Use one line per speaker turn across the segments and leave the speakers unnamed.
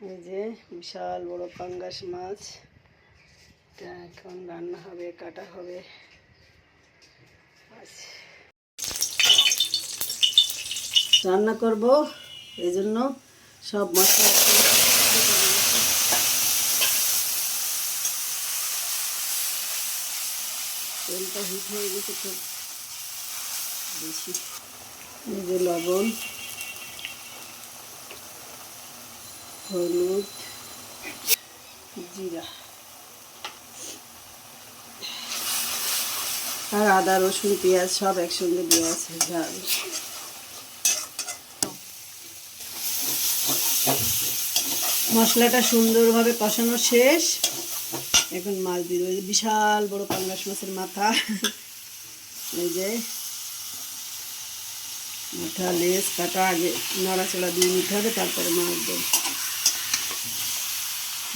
এই যে বিশাল বড় পাঙ্গাস মাছ, এটা এখন রান্না হবে, কাটা হবে। রান্না করব, এই জন্য সব মশলা তেলটা হিট হয়ে গেছে খুব বেশি। এই যে লবণ, হলুদ, জিরা আর আদা রসুন পেঁয়াজ সব একসঙ্গে দেওয়া আছে। ঝাল মশলাটা সুন্দরভাবে কষানো শেষ, এখন মাছ দিয়ে দেবো। বিশাল বড় পাঙ্গাস মাছের মাথা, এই যে মাথা লেজ কাটা, আগে নড়াচড়া দিয়ে নিতে হবে, তারপরে মাছ দেবো,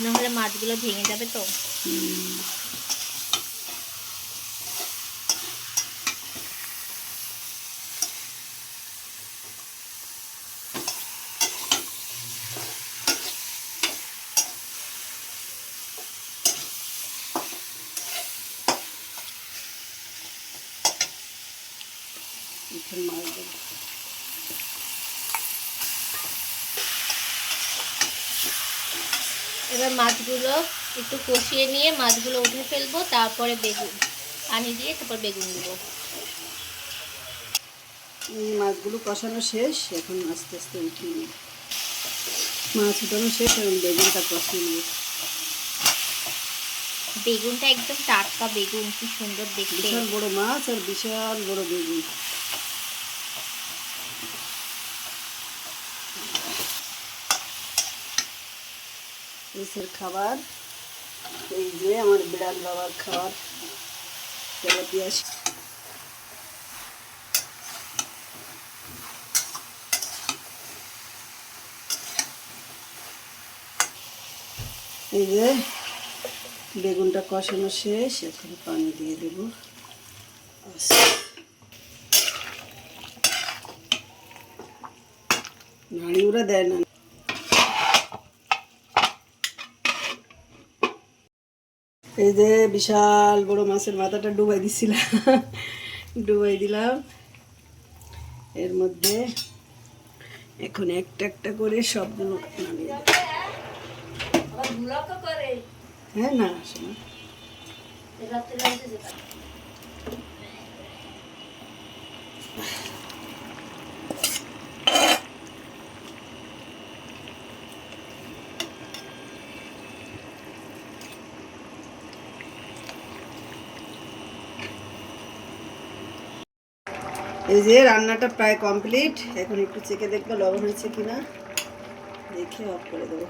নাহলে মাছগুলো ভেঙে যাবে তো।
এখন মাছ দেবো।
এবার মাছগুলো একটু কষিয়ে নিয়ে মাছগুলো উঠে ফেলবো, তারপরে বেগুন পানি দিয়ে তারপর বেগুন দেবো।
মাছগুলো কষানো শেষ, এখন আস্তে আস্তে উঠিয়ে নিই। মাছ উঠানো শেষ, এখন বেগুনটা কষিয়ে নেব।
বেগুনটা একদম টাটকা বেগুন, কি সুন্দর দেখতে।
বিশাল বড় মাছ আর বিশাল বড় বেগুন। দেশের খাবার, এই যে আমার বিড়াল বাবার খাবার, তেলাপিয়া। এই যে বেগুনটা কষানো শেষ, এখন পানি দিয়ে দেব। নাড়ি ওরা দেয় না। এই যে বিশাল বড় মাছের মাথাটা ডুবাই দিছিলাম, ডুবাই দিলাম এর মধ্যে। এখন একটা একটা করে সবগুলো নামিয়ে দেব। হ্যাঁ না শোনা, এই যে রান্নাটা প্রায় কমপ্লিট। এখন একটু চেখে দেখবো লবণ হয়েছে কিনা, দেখে অফ করে দেবো।